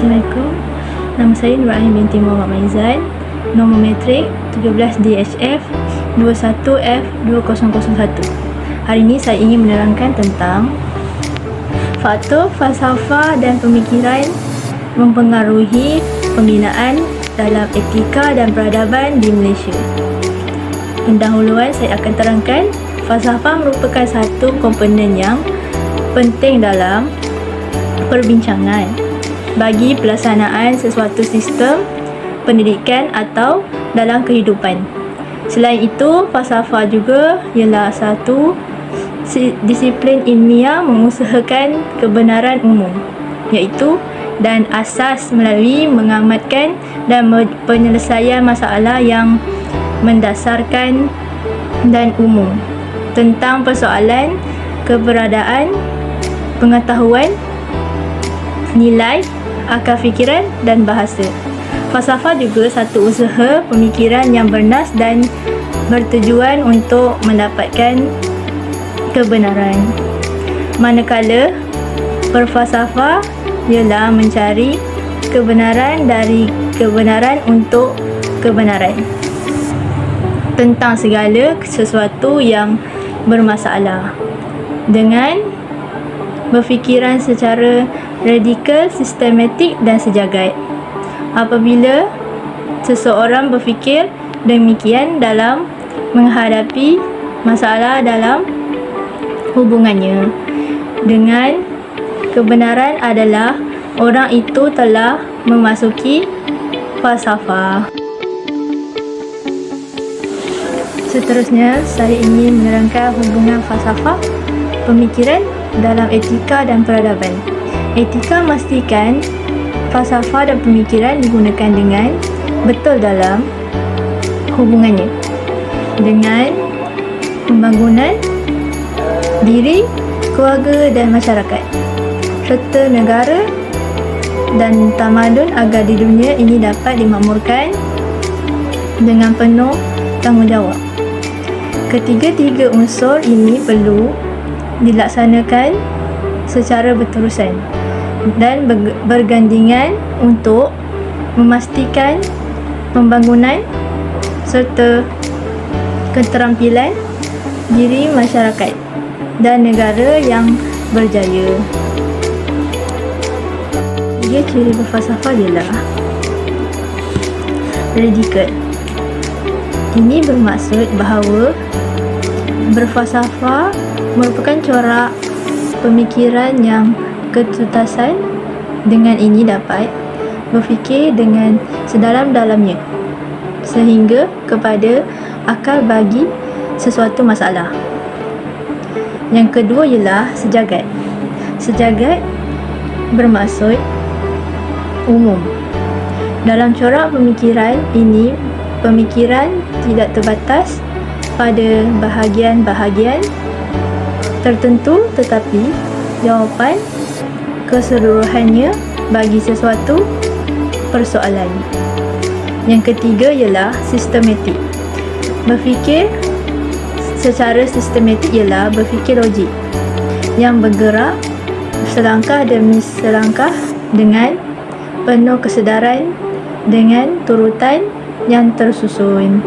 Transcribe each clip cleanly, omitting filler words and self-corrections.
Assalamualaikum. Nama saya Nur Rahim binti Muhammad Maizan. Nombor metrik 17 DHF 21F2001. Hari ini saya ingin menerangkan tentang faktor falsafah dan pemikiran mempengaruhi pembinaan dalam etika dan peradaban di Malaysia. Pendahuluan saya akan terangkan falsafah merupakan satu komponen yang penting dalam perbincangan bagi pelaksanaan sesuatu sistem pendidikan atau dalam kehidupan. Selain itu, falsafah juga ialah satu disiplin ilmiah mengusahakan kebenaran umum, iaitu dan asas melalui mengamatkan dan penyelesaian masalah yang mendasarkan dan umum tentang persoalan keberadaan, pengetahuan, nilai, akal fikiran dan bahasa. Falsafah juga satu usaha pemikiran yang bernas dan bertujuan untuk mendapatkan kebenaran. Manakala berfalsafah ialah mencari kebenaran dari kebenaran untuk kebenaran tentang segala sesuatu yang bermasalah dengan berfikiran secara radikal, sistematik dan sejagat. Apabila seseorang berfikir demikian dalam menghadapi masalah dalam hubungannya dengan kebenaran adalah orang itu telah memasuki falsafah. Seterusnya, saya ingin menerangkan hubungan falsafah pemikiran dalam etika dan peradaban. Etika memastikan falsafah dan pemikiran digunakan dengan betul dalam hubungannya dengan pembangunan diri, keluarga dan masyarakat serta negara dan tamadun agar di dunia ini dapat dimakmurkan dengan penuh tanggungjawab. Ketiga-tiga unsur ini perlu dilaksanakan secara berterusan dan bergandingan untuk memastikan pembangunan serta keterampilan diri masyarakat dan negara yang berjaya. Tiga ciri berfalsafah ialah radikal. Ini bermaksud bahawa berfalsafah merupakan corak pemikiran yang ketuntasan. Dengan ini dapat berfikir dengan sedalam-dalamnya sehingga kepada akal bagi sesuatu masalah. Yang kedua ialah sejagat. Sejagat bermaksud umum. Dalam corak pemikiran ini, pemikiran tidak terbatas pada bahagian-bahagian tertentu tetapi jawapan keseluruhannya bagi sesuatu persoalan. Yang ketiga ialah sistematik. Berfikir secara sistematik ialah berfikir logik yang bergerak selangkah demi selangkah dengan penuh kesedaran dengan turutan yang tersusun.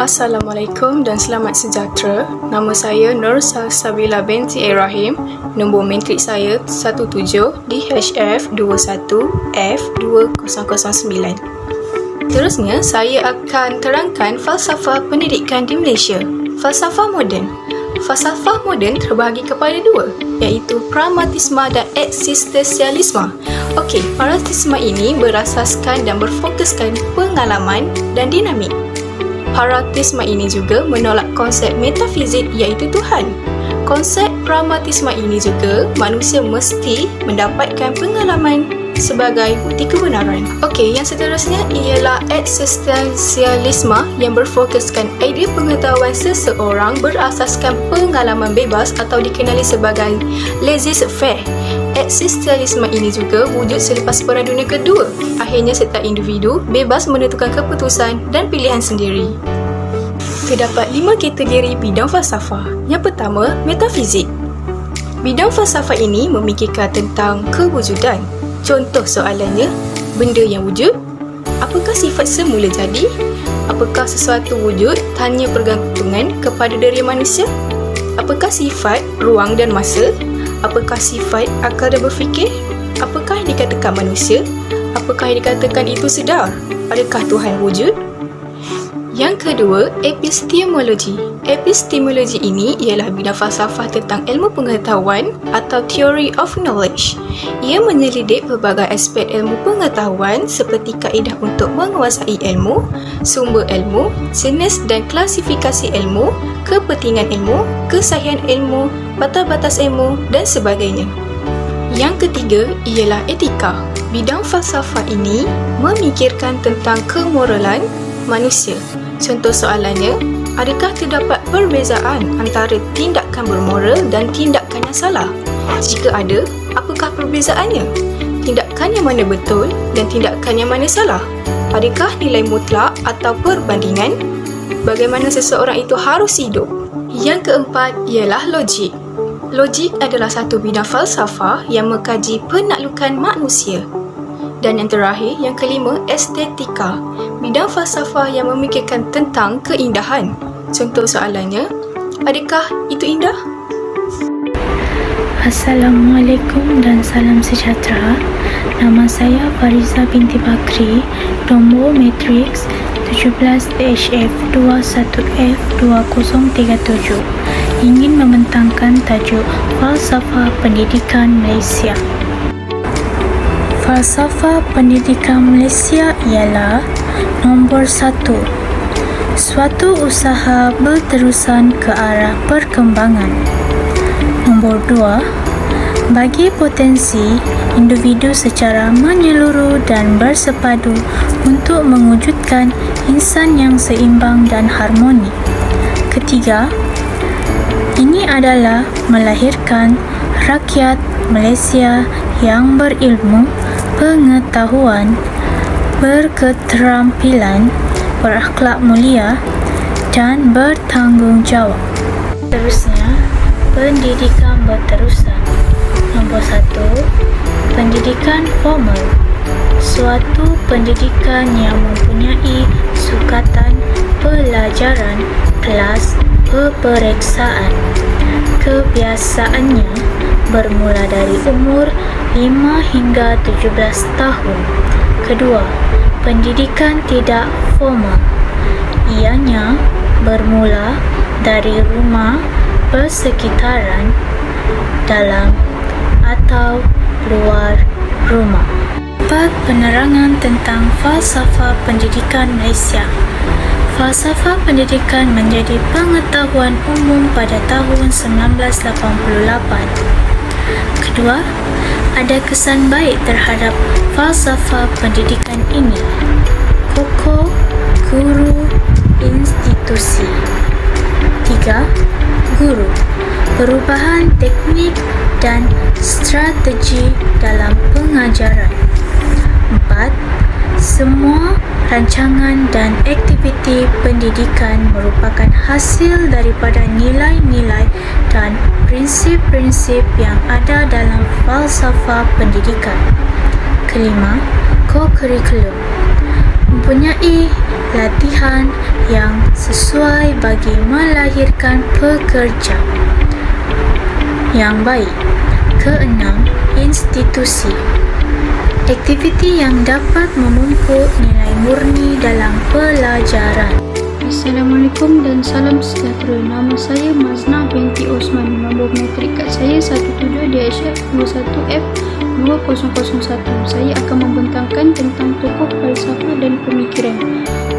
Assalamualaikum dan selamat sejahtera. Nama saya Nur Salsabila binti Rahim. Nombor metrik saya 17 DHF 21F2009. Terusnya, saya akan terangkan falsafah pendidikan di Malaysia. Falsafah moden. Falsafah moden terbahagi kepada dua, iaitu pragmatisme dan eksistensialisme. Okey, pragmatisme ini berasaskan dan berfokuskan pengalaman dan dinamik. Pragmatisme ini juga menolak konsep metafizik iaitu Tuhan. Konsep pragmatisme ini juga manusia mesti mendapatkan pengalaman sebagai bukti kebenaran. Okey, yang seterusnya ialah eksistensialisme yang berfokuskan idea pengetahuan seseorang berasaskan pengalaman bebas atau dikenali sebagai laissez-faire. Eksistensialisme ini juga wujud selepas Perang Dunia Kedua. Akhirnya setiap individu bebas menentukan keputusan dan pilihan sendiri. Terdapat 5 kategori bidang falsafah. Yang pertama, metafizik. Bidang falsafah ini memikirkan tentang kewujudan. Contoh soalannya, benda yang wujud, apakah sifat semula jadi? Apakah sesuatu wujud hanya bergantungan kepada diri manusia? Apakah sifat ruang dan masa? Apakah sifat akal dan berfikir? Apakah yang dikatakan manusia? Apakah yang dikatakan itu sedar? Adakah Tuhan wujud? Yang kedua, epistemologi. Epistemologi ini ialah bidang falsafah tentang ilmu pengetahuan atau theory of knowledge. Ia menyelidik pelbagai aspek ilmu pengetahuan seperti kaedah untuk menguasai ilmu, sumber ilmu, jenis dan klasifikasi ilmu, kepentingan ilmu, kesahihan ilmu, batas-batas ilmu dan sebagainya. Yang ketiga ialah etika. Bidang falsafah ini memikirkan tentang kemoralan manusia. Contoh soalannya, adakah terdapat perbezaan antara tindakan bermoral dan tindakan yang salah? Jika ada, apakah perbezaannya? Tindakan yang mana betul dan tindakan yang mana salah? Adakah nilai mutlak atau perbandingan? Bagaimana seseorang itu harus hidup? Yang keempat ialah logik. Logik adalah satu bidang falsafah yang mengkaji penaklukan manusia. Dan yang terakhir, yang kelima, estetika. Bidang falsafah yang memikirkan tentang keindahan. Contoh soalannya, adakah itu indah? Assalamualaikum dan salam sejahtera. Nama saya Fariza binti Bakri, nombor matriks 17HF21F2037. Ingin membentangkan tajuk Falsafah Pendidikan Malaysia. Falsafah pendidikan Malaysia ialah nombor 1. Suatu usaha berterusan ke arah perkembangan. Nombor 2. Bagi potensi individu secara menyeluruh dan bersepadu untuk mewujudkan insan yang seimbang dan harmoni. Ketiga, ini adalah melahirkan rakyat Malaysia yang berilmu, pengetahuan, berketerampilan, berakhlak mulia dan bertanggungjawab. Seterusnya, pendidikan berterusan. Nombor 1. Pendidikan formal. Suatu pendidikan yang mempunyai sukatan pelajaran, kelas, peperiksaan. Kebiasaannya bermula dari umur 5 hingga 17 tahun. Kedua, pendidikan tidak formal. Ianya bermula dari rumah persekitaran, dalam atau luar rumah. 4. Penerangan tentang falsafah pendidikan Malaysia. Falsafah pendidikan menjadi pengetahuan umum pada tahun 1988. Kedua, ada kesan baik terhadap falsafah pendidikan ini. Tokoh, guru, institusi. 3. Guru, perubahan teknik dan strategi dalam pengajaran. 4. Semua rancangan dan aktiviti pendidikan merupakan hasil daripada nilai-nilai dan prinsip-prinsip yang ada dalam falsafah pendidikan. Kelima, co-curriculum, mempunyai latihan yang sesuai bagi melahirkan pekerja yang baik. Keenam, institusi, aktiviti yang dapat memupuk nilai murni dalam pelajaran. Assalamualaikum dan salam sejahtera. Nama saya Mazna binti Osman. Nombor matrik kad saya 17DHF21F2001. Saya akan membentangkan tentang tokoh falsafah dan pemikiran.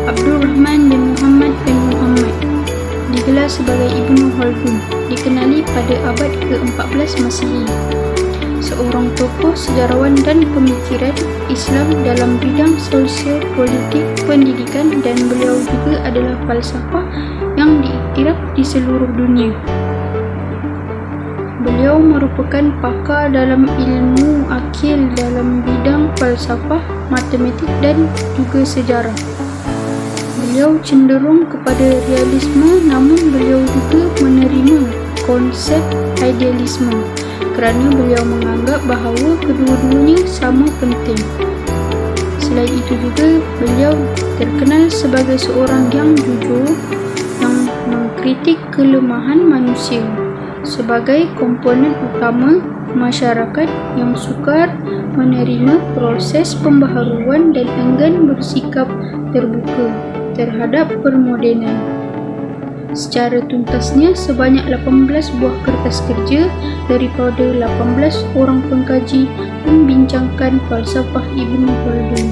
Abdul Rahman bin Muhammad bin Muhammad, digelar sebagai Ibnu Khaldun, dikenali pada abad ke-14 Masihi. Seorang tokoh sejarawan dan pemikiran Islam dalam bidang sosial, politik, pendidikan, dan beliau juga adalah falsafah yang diiktiraf di seluruh dunia. Beliau merupakan pakar dalam ilmu akil dalam bidang falsafah, matematik dan juga sejarah. Beliau cenderung kepada realisme, namun beliau juga menerima konsep idealisme. kerana beliau menganggap bahawa kedua-duanya sama penting. Selain itu juga, beliau terkenal sebagai seorang yang jujur yang mengkritik kelemahan manusia sebagai komponen utama masyarakat yang sukar menerima proses pembaharuan dan enggan bersikap terbuka terhadap permodenan. Secara tuntasnya, sebanyak 18 buah kertas kerja daripada 18 orang pengkaji membincangkan falsafah Ibn Khaldun.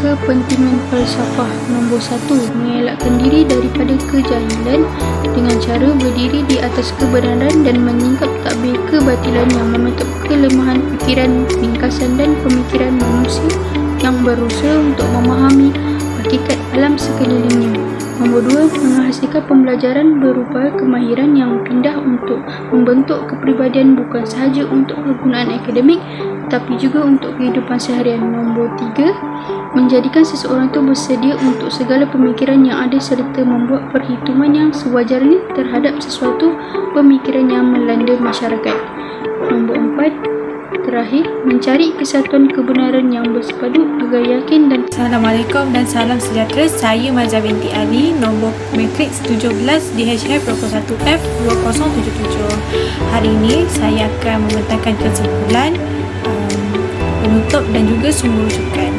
Kepentingan falsafah. Nombor 1. Mengelakkan diri daripada kejahilan dengan cara berdiri di atas kebenaran dan menyingkap takbir kebatilan yang menutup kelemahan fikiran, ringkasan dan pemikiran manusia yang berusaha untuk memahami hakikat alam sekelilingnya. Nombor 2. Menghasilkan pembelajaran berupa kemahiran yang pindah untuk membentuk kepribadian bukan sahaja untuk kegunaan akademik tetapi juga untuk kehidupan seharian. Nombor 3. Menjadikan seseorang itu bersedia untuk segala pemikiran yang ada serta membuat perhitungan yang sewajarnya terhadap sesuatu pemikiran yang melanda masyarakat. Nombor 4. Terakhir, mencari kesatuan kebenaran yang bersepadu agar yakin dan Assalamualaikum dan salam sejahtera. Saya Mazhar binti Ali, nombor matriks 17 DHF 21F 2077. Hari ini saya akan membentangkan kesimpulan, penutup dan juga sumber rujukan.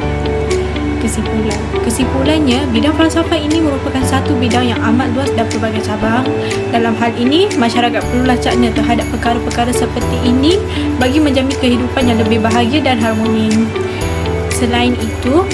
Kesimpulannya, bidang falsafah ini merupakan satu bidang yang amat luas dan pelbagai cabang. Dalam hal ini, masyarakat perlu lacaknya terhadap perkara-perkara seperti ini bagi menjamin kehidupan yang lebih bahagia dan harmoni. Selain itu,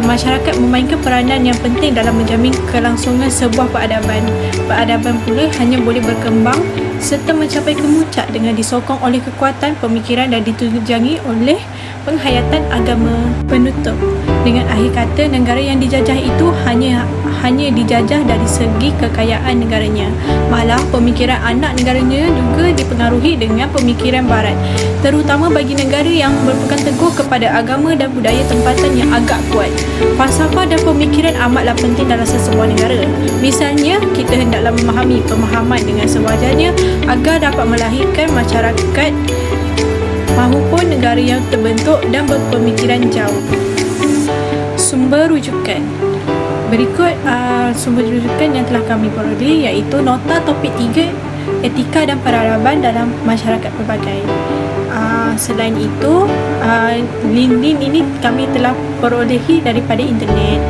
masyarakat memainkan peranan yang penting dalam menjamin kelangsungan sebuah peradaban. Peradaban pula hanya boleh berkembang serta mencapai kemuncak dengan disokong oleh kekuatan pemikiran dan ditunjangi oleh penghayatan agama. Penutup, dengan akhir kata, negara yang dijajah itu hanya dijajah dari segi kekayaan negaranya. Malah pemikiran anak negaranya juga dipengaruhi dengan pemikiran barat, terutama bagi negara yang berpegang teguh kepada agama dan budaya tempatan yang agak kuat. Falsafah dan pemikiran amatlah penting dalam sesebuah negara. Misalnya, kita hendaklah memahami pemahaman dengan sewajarnya agar dapat melahirkan masyarakat mahupun negara yang terbentuk dan berpemikiran jauh. Sumber rujukan. Berikut sumber rujukan yang telah kami peroleh, iaitu nota topik 3 etika dan peradaban dalam masyarakat pelbagai. Selain itu, link-link ini kami telah perolehi daripada internet.